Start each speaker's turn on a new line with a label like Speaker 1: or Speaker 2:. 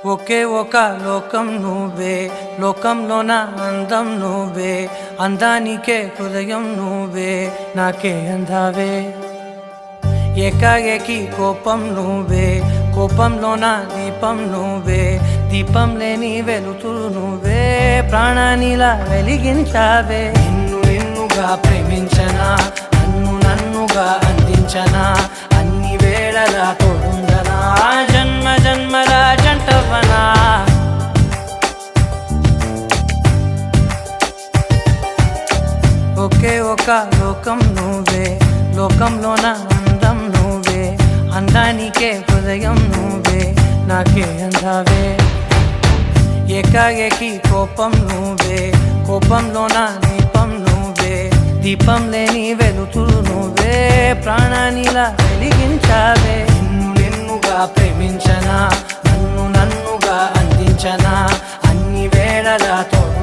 Speaker 1: ఒకే ఒక లోకం నువ్వే, లోకంలోన అందం నువ్వే, అందానికే హృదయం నువ్వే, నాకే అందావే. ఏకాఏకి కోపం నువ్వే, కోపంలోన దీపం నువ్వే, దీపం లేని వెలుతురు నువ్వే, ప్రాణానిలా వెలిగించావే. నిన్నుగా ప్రేమించనా, నన్నుగా అందించనా, అన్ని వేళలా తోడుండనా, జన్మ జన్మల జంటవనా. ఒకే ఒక లోకం నువ్వే, లోకంలోన అందం నువ్వే, అందానికే హృదయం నువ్వే, నాకే అందావే. ఏకాఏకి కోపం నువ్వే, కోపంలోన దీపం నువ్వే, దీపం లేని వెలుతురు నువ్వే, ప్రాణానిలా వెలిగించావే. నిన్నుగా ప్రేమించనా, నన్నుగా అందించనా, అన్ని వేళలా తోడు